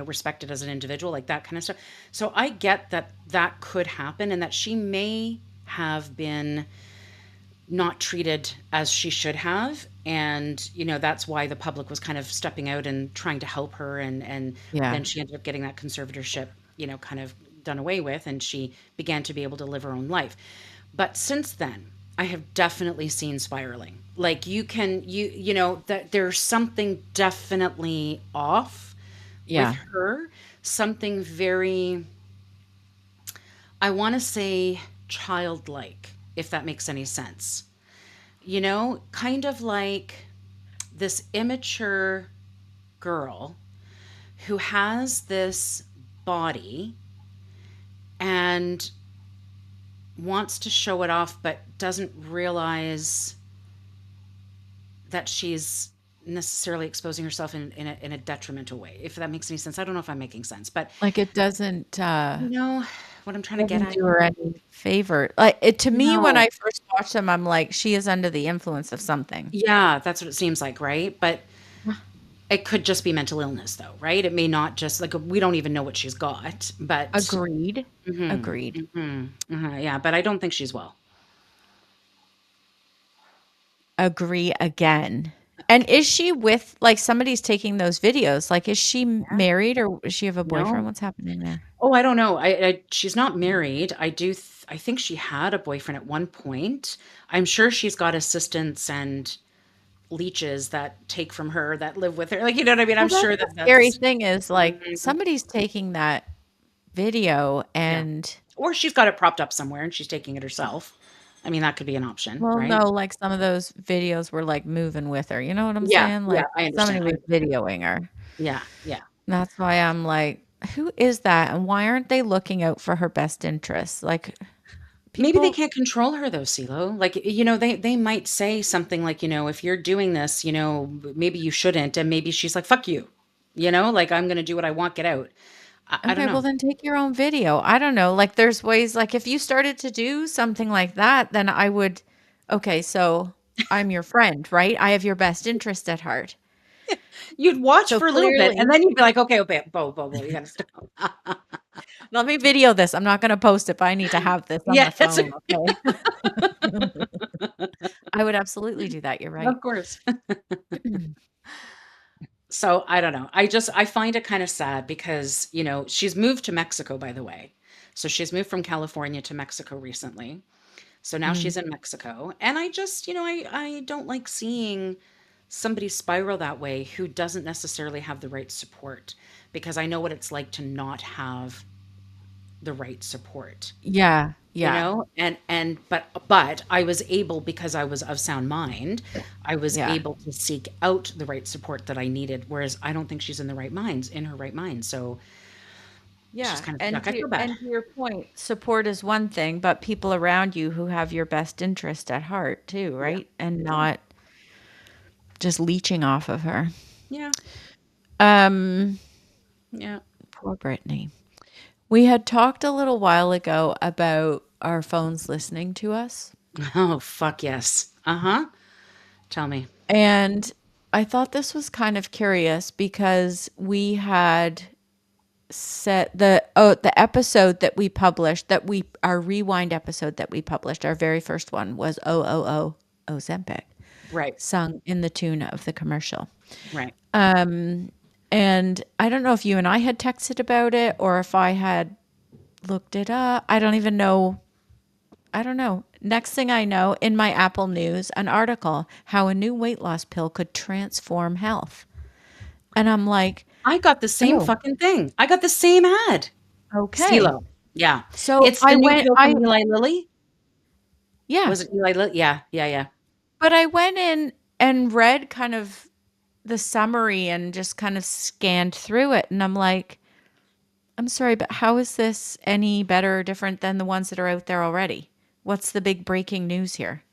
respected as an individual, like that kind of stuff. So I get that that could happen and that she may have been not treated as she should have. And, that's why the public was kind of stepping out and trying to help her. And Yeah. then she ended up getting that conservatorship, kind of done away with. And she began to be able to live her own life. But since then, I have definitely seen spiraling. Like that there's something definitely off with Yeah. her. Something very, I want to say childlike, if that makes any sense. Kind of like this immature girl who has this body and wants to show it off, but doesn't realize that she's necessarily exposing herself in a detrimental way, if that makes any sense. I don't know if I'm making sense, but Like it doesn't you know what I'm trying to get doesn't at do here? her any favor. Like it to me when No. I first watched them, I'm like, she is under the influence of something. Yeah, that's what it seems like, right? But it could just be mental illness, though, right? It may not just like we don't even know what she's got, but Agreed. mhm, Agreed. mhm, yeah, but I don't think she's well. Agree again. And is she with like somebody's taking those videos? Like, is she Yeah. married or does she have a boyfriend? No. What's happening there? Oh, I don't know. She's not married. I think she had a boyfriend at one point. I'm sure she's got assistants and leeches that take from her that live with her. Like, you know what I mean? I'm Well, that's sure the that scary that's thing is like mhm, somebody's taking that video yeah. and Or she's got it propped up somewhere and she's taking it herself. I mean, that could be an option, well, right? no, like some of those videos were like moving with her. You know what I'm Yeah, saying? yeah, Like I somebody understand. was videoing her. Yeah, yeah. That's why I'm like, who is that? And why aren't they looking out for her best interests? Like Maybe they people, can't control her though, CeeLo. Like, they might say something like, if you're doing this, maybe you shouldn't, and maybe she's like, "Fuck you," like, "I'm gonna do what I want, get out." I don't okay, well know. then take your own video. I don't know. Like there's ways like if you started to do something like that, then I would okay, so I'm your friend, right? I have your best interest at heart. You'd watch So for a little bit, and clearly, then you'd be like, "Okay, okay, Bo, you gotta stop." let me video this. I'm not going to post it, but I need to have this on Yeah, my phone, okay? I would absolutely do that. You're right. of course. So, I don't know. I find it kinda sad because, she's moved to Mexico, by the way. So, she's moved from California to Mexico recently. So now Mm. she's in Mexico, and I just, I don't like seeing somebody spiral that way who doesn't necessarily have the right support, because I know what it's like to not have the right support, Yeah, yeah, but I was able, because I was of sound mind, I was yeah. able to seek out the right support that I needed, whereas I don't think she's in her right mind. So she's Yeah, kind of stuck. I feel bad. and to your point, support is one thing, but people around you who have your best interest at heart too, Yeah. right? And Yeah. not just leeching off of her. Yeah. Um, Yeah. poor Brittany. We had talked a little while ago about our phones listening to us, Oh, fuck yes. Uh-huh. Tell me. and I thought this was kind of curious because we had set the episode that we published that we our rewind episode that we published, our very first one was Ozempic, Right. sung in the tune of the commercial. Right. And I don't know if you and I had texted about it or if I had looked it up. I don't even know. I don't know. Next thing I know, in my Apple News, an article how a new weight loss pill could transform health. And I'm like, I got the same oh, fucking thing. I got the same ad. okay. CeeLo. Yeah. So It's the I new went, pill from Eli Lilly. yeah, Was it Eli Lilly? Yeah. Yeah. Yeah. but I went in and read kind of the summary and just kind of scanned through it. And I'm like, I'm sorry, but how is this any better or different than the ones that are out there already? What's the big breaking news here?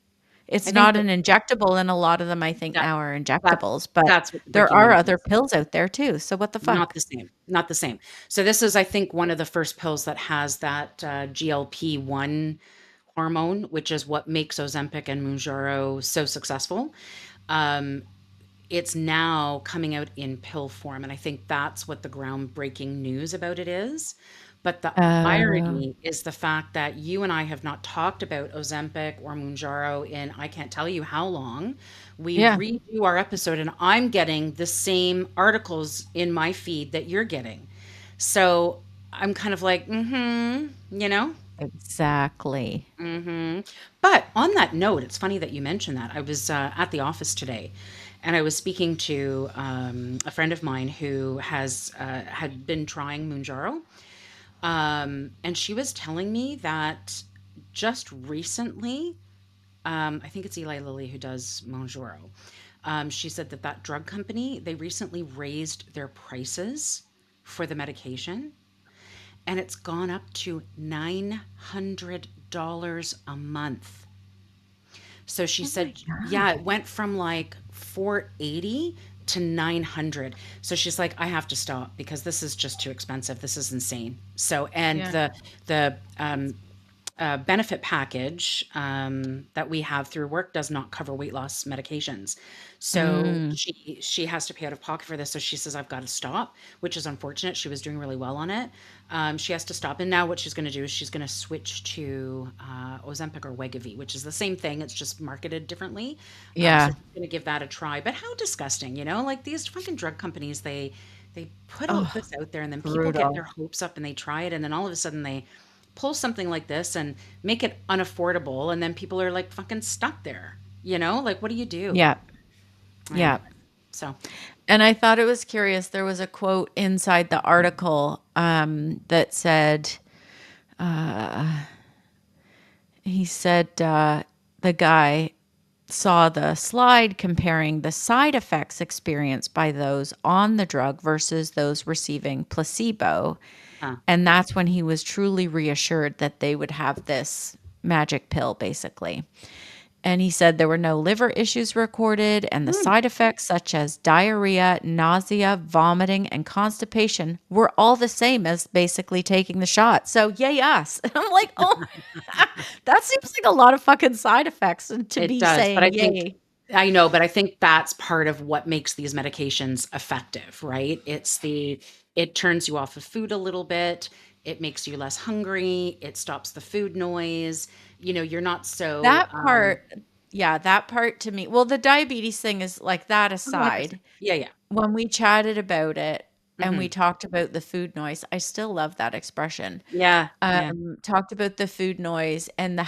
It's I think not that an injectable, and a lot of them I think that now are that's injectables, but that's what the there breaking are news other is. pills out there too. So what the Not fuck? the same. Not the same. So this is, I think, one of the first pills that has that GLP-1 hormone, which is what makes Ozempic and Mounjaro so successful. Um, it's now coming out in pill form, and I think that's what the groundbreaking news about it is. But the Oh, irony is the fact that you and I have not talked about Ozempic or Mounjaro in I can't tell you how long. We yeah, redo our episode, and I'm getting the same articles in my feed that you're getting. So I'm kind of like, you know? exactly. But on that note, it's funny that you mentioned that. I was at the office today, and I was speaking to a friend of mine who has had been trying Mounjaro, and she was telling me that just recently, I think it's Eli Lilly who does Mounjaro. She said that that drug company they recently raised their prices for the medication, and it's gone up to $900 a month. So she Oh my said, yeah, god. it went from like 480 to 900. So she's like, I have to stop because this is just too expensive. This is insane. So, and Yeah. the benefit package that we have through work does not cover weight loss medications. So Mm, she has to pay out of pocket for this. So she says, I've got to stop, which is unfortunate. She was doing really well on it. She has to stop. And now what she's going to do is she's going to switch to Ozempic or Wegovy, which is the same thing. It's just marketed differently. So yeah. she's going to give that a try. But how disgusting, like these fucking drug companies, they put all Oh, this out there and then people get their brutal. hopes up and they try it and then all of a sudden they pull something like this and make it unaffordable and then people are like fucking stuck there. Like what do you do? Yeah. Yeah. Anyway, so And I thought it was curious. There was a quote inside the article that said, he said, the guy saw the slide comparing the side effects experienced by those on the drug versus those receiving placebo. uh, And that's when he was truly reassured that they would have this magic pill, basically. And he said there were no liver issues recorded, and the mm, side effects, such as diarrhea, nausea, vomiting, and constipation, were all the same as basically taking the shot. So, yay, us. I'm like, oh, that seems like a lot of fucking side effects and to it be does, but saying I think yay. I know, but I think that's part of what makes these medications effective, right? It turns you off of food a little bit. It makes you less hungry. It stops the food noise. You're not so That part, yeah, that part to me, well, the diabetes thing is like that 100%. aside. Yeah, yeah. When we chatted about it and we Mhm. talked about the food noise, I still love that expression. Yeah, yeah, Talked about the food noise and the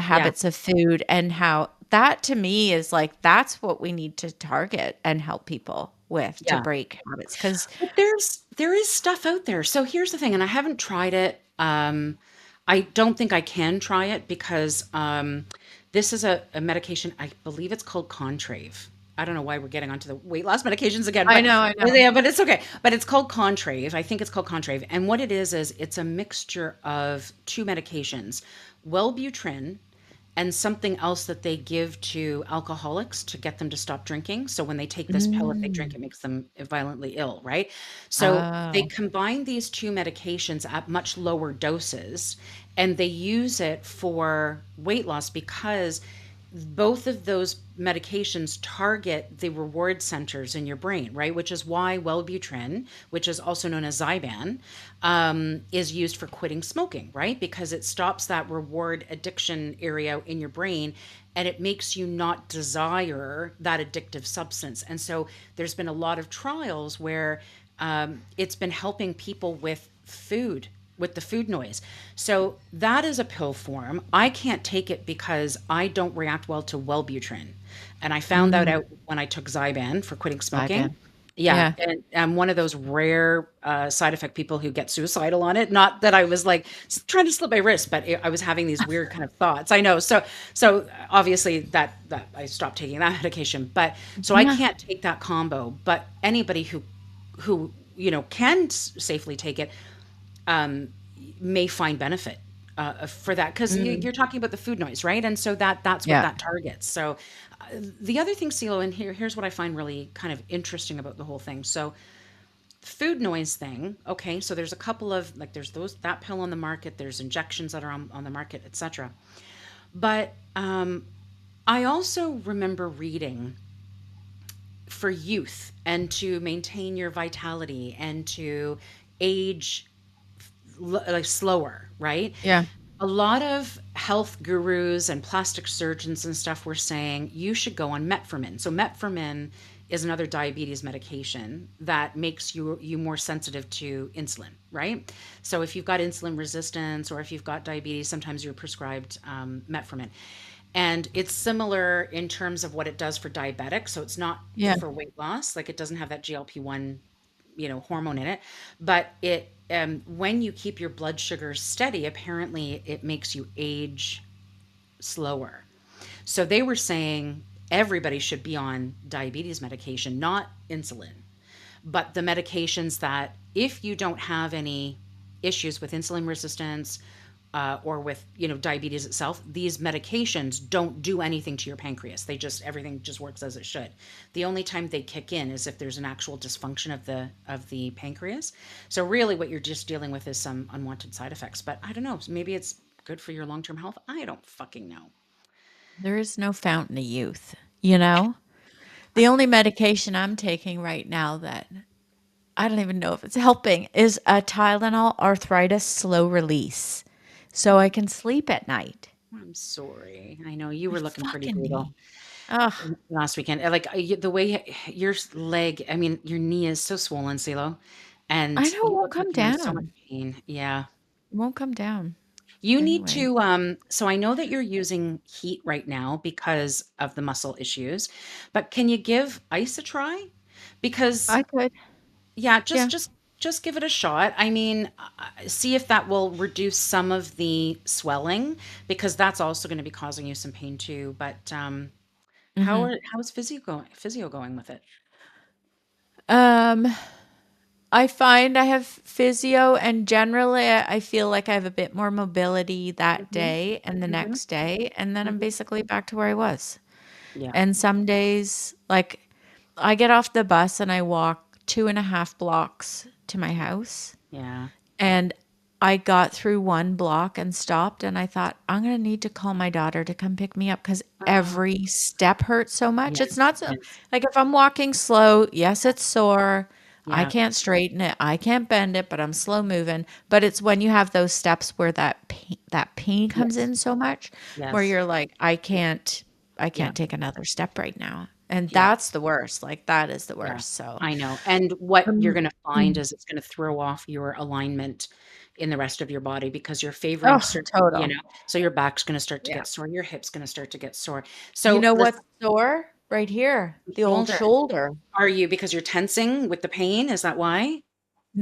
yeah, habits of food and how that to me is like that's what we need to target and help people with to yeah. break habits. Because But there is stuff out there. So here's the thing, and I haven't tried it. I don't think I can try it because this is a medication. I believe it's called Contrave. I don't know why we're getting onto the weight loss medications again, I but know, I know. yeah, but it's okay. But it's called Contrave. I think it's called Contrave, and what it is it's a mixture of two medications, Wellbutrin and something else that they give to alcoholics to get them to stop drinking. So when they take this pill, if they drink, Mm. it makes them violently ill, right? So they Oh, combine these two medications at much lower doses and they use it for weight loss because both of those medications target the reward centers in your brain, right? Which is why Wellbutrin, which is also known as Zyban, is used for quitting smoking, right? Because it stops that reward addiction area in your brain and it makes you not desire that addictive substance. And so there's been a lot of trials where it's been helping people with the food noise. So that is a pill form. I can't take it because I don't react well to Wellbutrin. And I found that mm, out when I took Zyban for quitting smoking. Zyban. Yeah, Yeah. and I'm one of those rare side effect people who get suicidal on it. Not that I was like trying to slit my wrist, but I was having these weird kind of thoughts. I know. So obviously that I stopped taking that medication. But so I Yeah. can't take that combo. But anybody who can safely take it may find benefit for that because Mm, you're talking about the food noise, right? And so that's what yeah. that targets. So the other thing, CeeLo, and here's what I find really kind of interesting about the whole thing. So food noise thing, okay, so there's a couple of like there's those that pill on the market, there's injections that are on the market, etc. But I also remember reading for youth and to maintain your vitality and to age like slower, right? Yeah. A lot of health gurus and plastic surgeons and stuff were saying you should go on metformin. So metformin is another diabetes medication that makes you more sensitive to insulin, right? So if you've got insulin resistance or if you've got diabetes, sometimes you're prescribed metformin. And it's similar in terms of what it does for diabetics. So it's not Yeah. for weight loss, like it doesn't have that GLP-1, hormone in it, but it when you keep your blood sugar steady, apparently it makes you age slower. So they were saying everybody should be on diabetes medication, not insulin, but the medications that if you don't have any issues with insulin resistance or with diabetes itself, these medications don't do anything to your pancreas. They just everything just works as it should. The only time they kick in is if there's an actual dysfunction of the pancreas. So really what you're just dealing with is some unwanted side effects, but I don't know, maybe it's good for your long-term health. I don't fucking know. There is no fountain of youth, you know? The only medication I'm taking right now that I don't even know if it's helping is a Tylenol arthritis slow release so I can sleep at night. I'm sorry. I know you I were looking pretty fucking brutal need. Ugh. last weekend. Like the way your leg, I mean, your knee is so swollen, CeeLo, I and know it you won't look like come you're in so much down. pain. Yeah. It won't come down. You need Anyway, to so I know that you're using heat right now because of the muscle issues, but can you give ice a try? Because I could. yeah, Yeah. just give it a shot. I mean, see if that will reduce some of the swelling because that's also going to be causing you some pain too. But Mhm. how's physio going with it? Um, I find I have physio, and generally I feel like I have a bit more mobility that Mhm, day and the mhm, next day, and then I'm mhm. basically back to where I was. Yeah, And some days, like, I get off the bus and I walk 2.5 blocks to my house. yeah. And I got through one block and stopped, and I thought, I'm going to need to call my daughter to come pick me up because Oh, every step hurts so much. It's yes, not so, yes, like if I'm walking slow, yes, it's sore. I yeah, can't straighten it. I can't bend it, but I'm slow moving. But it's when you have those steps where that pain comes yes, in so much, where yes, you're like, I yeah, can't take another step right now. And yeah. that's the worst. Like that is the Yeah, worst. So, I know, and what you're um, gonna find mm. is it's gonna throw off your alignment in the rest of your body because you're favoring Oh, certain, total. so your back's gonna start to Yeah. get sore, your hip's gonna start to get sore. You So, know listen, what's sore? Right here, the old shoulder, shoulder. are you because you're tensing with the pain? Is that why?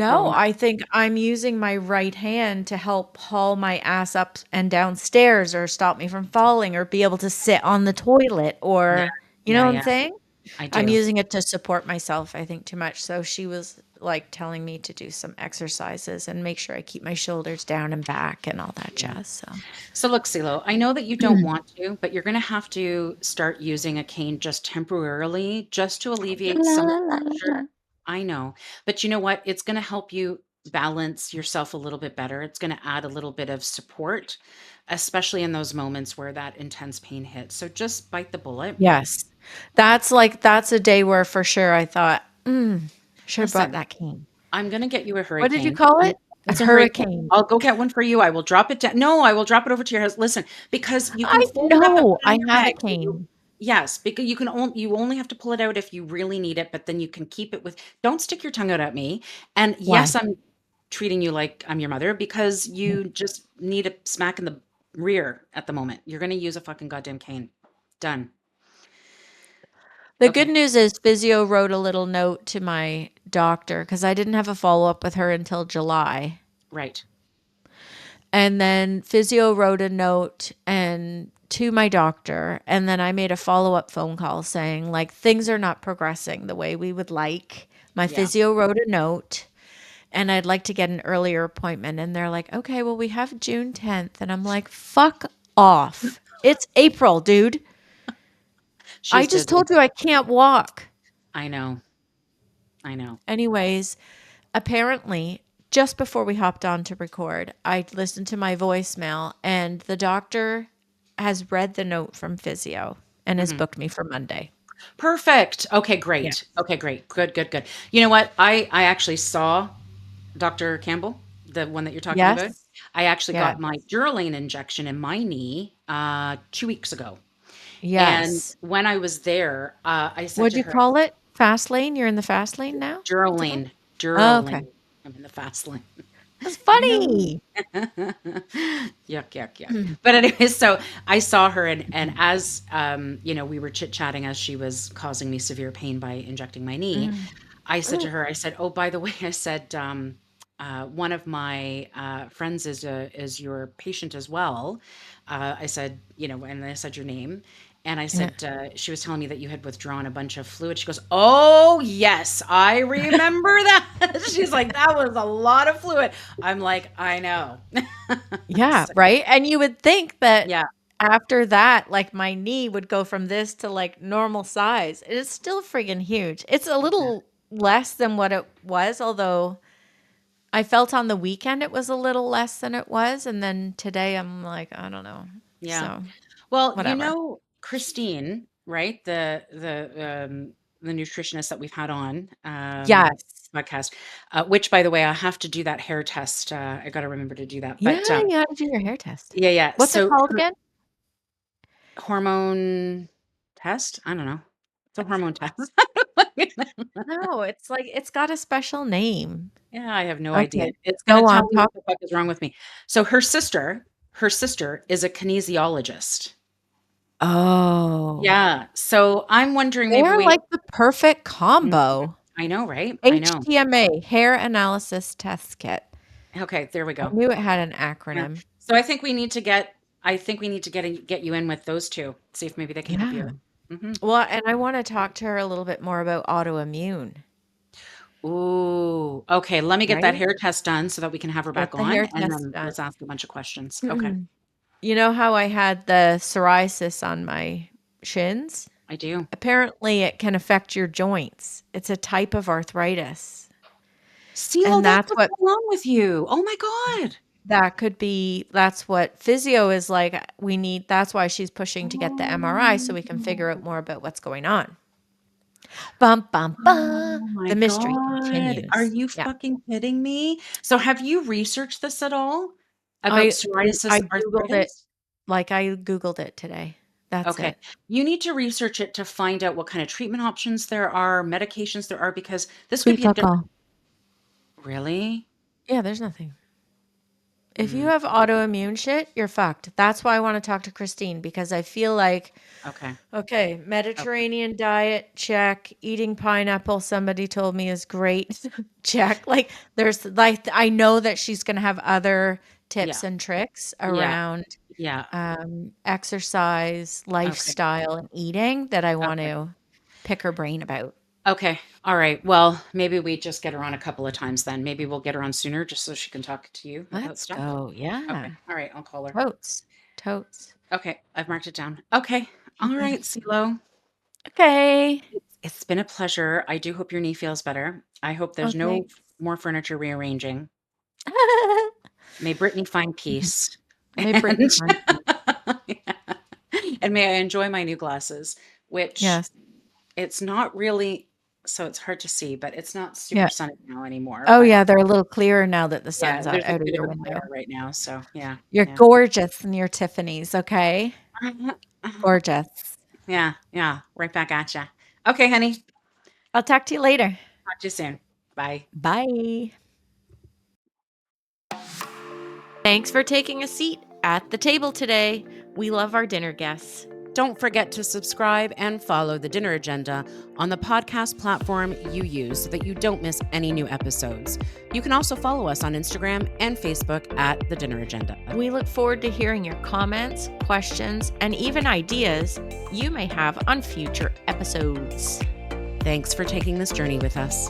Or No, what? I think I'm using my right hand to help haul my ass up and down stairs or stop me from falling or be able to sit on the toilet Yeah, or you know yeah, what I'm yeah, saying? I I'm do. using it to support myself, I think, too much. So she was like telling me to do some exercises and make sure I keep my shoulders down and back and all that Yeah. jazz. So So look, CeeLo, I know that you don't want to, but you're gonna have to start using a cane just temporarily, just to alleviate la, some of la, the la, pressure. la. I know, but you know what? It's gonna help you balance yourself a little bit better. It's gonna add a little bit of support, especially in those moments where that intense pain hits. So just bite the bullet. Yes. That's a day where for sure I thought, should have brought Listen, that cane. I'm gonna get you a What did you hurricane. call it? A It's a hurricane. hurricane. I'll go get one for you. I will drop it down. No, I will drop it over to your house. Listen, because you can I fold it up and know put it I in your have a bag. So you, cane. yes, because you only have to pull it out if you really need it, but then you can keep it with. Don't stick your tongue out at me. And Why? yes, I'm treating you like I'm your mother because you just need a smack in the rear at the moment. You're gonna use a fucking goddamn cane. Done. The good Okay. news is physio wrote a little note to my doctor because I didn't have a follow up with her until July. Right. And then physio wrote a note and to my doctor, and then I made a follow up phone call saying like things are not progressing the way we would like. My Yeah. physio wrote a note and I'd like to get an earlier appointment. And they're like, okay, well, we have June 10th. And I'm like, fuck off. It's April, dude. I She's just busy. told you I can't walk. I know. I know. Anyways, apparently, just before we hopped on to record, I listened to my voicemail, and the doctor has read the note from physio and has Mhm. booked me for Monday. Perfect. Okay, Yeah. great. Okay, great. Good, good, good. You know what? I actually saw Dr. Campbell, the one that you're talking about. Yes. I actually Yeah. got my Durolane injection in my knee 2 weeks ago. And Yes. when I was there, I said What'd to you her, call it? Fast lane? You're in the fast lane now? What's it called? Durolane, Oh, okay. Durolane. I'm in the fast lane. That's I know. funny. Yuck, yuck, yuck. But anyways, so I saw her, and as we were chit-chatting as she was causing me severe pain by injecting my knee. Mm. I said to Mm. her, I said, "Oh, by the way," I said, "one of my friends is your patient as well." I said, and I said your name, and I Yeah. said she was telling me that you had withdrawn a bunch of fluid. She goes, "Oh yes, I remember that." She's like, "That was a lot of fluid." I'm like, "I know." Yeah, So, right? And you would think that yeah, after that, like, my knee would go from this to, like, normal size. It is still friggin' huge. It's a yeah, little less than what it was, although I felt on the weekend it was a little less than it was, and then today I'm like, I don't know. yeah. So, Well, whatever. Christine, right? The nutritionist that we've had on Yes. podcast, which by the way, I have to do that hair test. I got to remember to do that. Yeah, But you gotta do your hair test. yeah, yeah. What's it So called her again? hormone test, I don't know. It's a hormone test. No, it's like it's got a special name. Yeah, I have no idea. Okay, It's going go to tell on, me what talk. the fuck is wrong with me. So her sister is a kinesiologist. Oh. Yeah. So I'm wondering maybe They're we. like the perfect Mhm. combo. I know, right? I know. HTMA, Hair Analysis Test Kit. Okay, there we I go. knew it had an Yeah. acronym. So I think we need to get you in with those 2. See if maybe they can help you Yeah. out. Mhm. Well, and I wanna talk to her a little bit more about autoimmune, Ooh, okay, let me get that right? hair test done so that we can have her Get back the on, hair and test then done. let's ask a bunch of questions. Okay, You know how I had the psoriasis on my shins? I do. Apparently, it can affect your joints. It's a type of arthritis, CeeLo, and that's that's what's what going on with you. Oh my god. that could be that's what physio is like, we need that's why she's pushing to get the MRI so we can figure out Oh. more about what's going on. Bum, bum, bum. Oh my The mystery god. Are continues. you Yeah. fucking kidding me? So have you researched this at all? About I psoriasis I Googled it, arthritis? like, I Googled it today. That's Okay. it. You need to research it to find out what kind of treatment options there are, medications there are, because this could Sweet be a fuck different. all. Really? Yeah, there's nothing. If you Mm, have autoimmune shit, you're fucked. That's why I wanna talk to Christine because I feel like, okay. okay, Okay. Mediterranean diet, check. Eating pineapple, somebody told me is great, check. Like, there's like, I know that she's gonna have other Yeah. tips and tricks Yeah. around Yeah. exercise, Okay. lifestyle, and eating that I want Okay. to pick her brain about. Okay. All right. Well, maybe we just get her on a couple of times then. Maybe we'll get her on sooner just so she can talk to you about Let's stuff. go. Okay. Yeah. All right. I'll call her. Totes. Totes. Okay. I've marked it down. Okay. All right, CeeLo. Okay. It's been a pleasure. I do hope your knee feels better. I hope Oh, there's no thanks. more furniture rearranging. May Brittany find peace. May And Brittany find peace. yeah. And may I enjoy my new glasses, which Yes. it's not really, so it's hard to see, but it's not super Yeah. sunny now anymore. Oh, But yeah, they're a little clearer now that the yeah, sun's there's a out of bit of your a window. glare right now. So yeah, You're yeah. gorgeous in your Tiffany's, okay? Gorgeous. Yeah, yeah. Right back at ya. Okay, honey. I'll talk to you later. Talk to you soon. Bye. Bye. Thanks for taking a seat at the table today. We love our dinner guests. Don't forget to subscribe and follow The Dinner Agenda on the podcast platform you use so that you don't miss any new episodes. You can also follow us on Instagram and Facebook at The Dinner Agenda. We look forward to hearing your comments, questions, and even ideas you may have on future episodes. Thanks for taking this journey with us.